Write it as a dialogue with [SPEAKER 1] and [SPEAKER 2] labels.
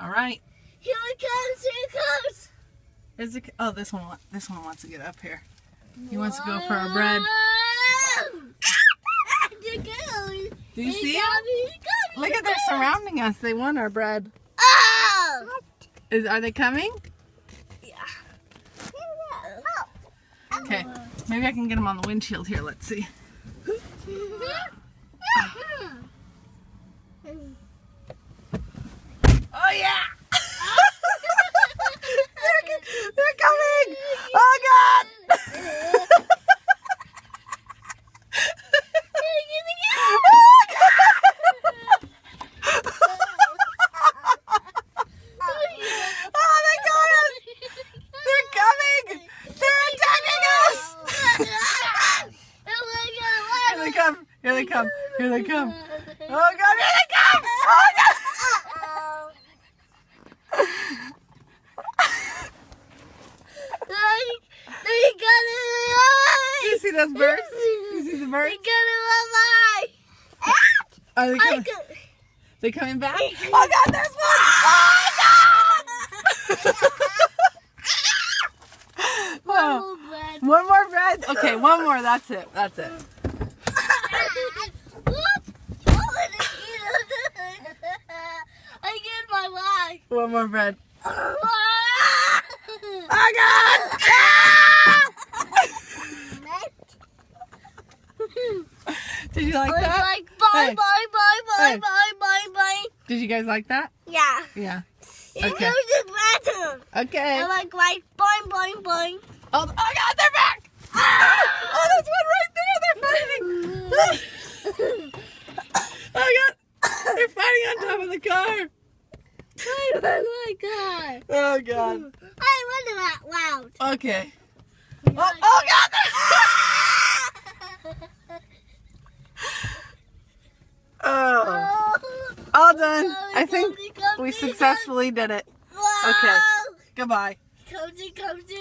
[SPEAKER 1] All right.
[SPEAKER 2] Here it comes. Here it comes.
[SPEAKER 1] Is it? Oh, this one wants to get up here. He wants to go for our bread. Do you see them? Look at, they're surrounding us. They want our bread.
[SPEAKER 2] Oh!
[SPEAKER 1] Are they coming?
[SPEAKER 2] Yeah.
[SPEAKER 1] Okay. Maybe I can get them on the windshield here. Let's see. Oh yeah! they're coming! Oh God! Here they come. Here they come. Oh God, here they come! Oh God! You see those birds? You see the birds? Are they coming? They coming back? Oh God, there's one! Oh God! One more bread? Okay, one more. That's it. That's it.
[SPEAKER 2] I get my life.
[SPEAKER 1] One more bread.
[SPEAKER 2] Oh
[SPEAKER 1] God! Did you like that?
[SPEAKER 2] Like bye,
[SPEAKER 1] Hey.
[SPEAKER 2] bye, bye, bye,
[SPEAKER 1] Hey.
[SPEAKER 2] bye, bye, bye.
[SPEAKER 1] Did you guys like that?
[SPEAKER 2] Yeah.
[SPEAKER 1] Yeah.
[SPEAKER 2] It
[SPEAKER 1] Okay.
[SPEAKER 2] goes to bathroom.
[SPEAKER 1] Okay.
[SPEAKER 2] I like boing, boing, boing.
[SPEAKER 1] Oh God, they're back! Oh, there's one right there. They're fighting. Oh God, they're fighting on top of the car.
[SPEAKER 2] Oh my God.
[SPEAKER 1] Oh God.
[SPEAKER 2] I wasn't that loud.
[SPEAKER 1] Okay. Oh God. Oh, all done. I think we successfully did it. Okay. Goodbye.
[SPEAKER 2] Cozy, cozy.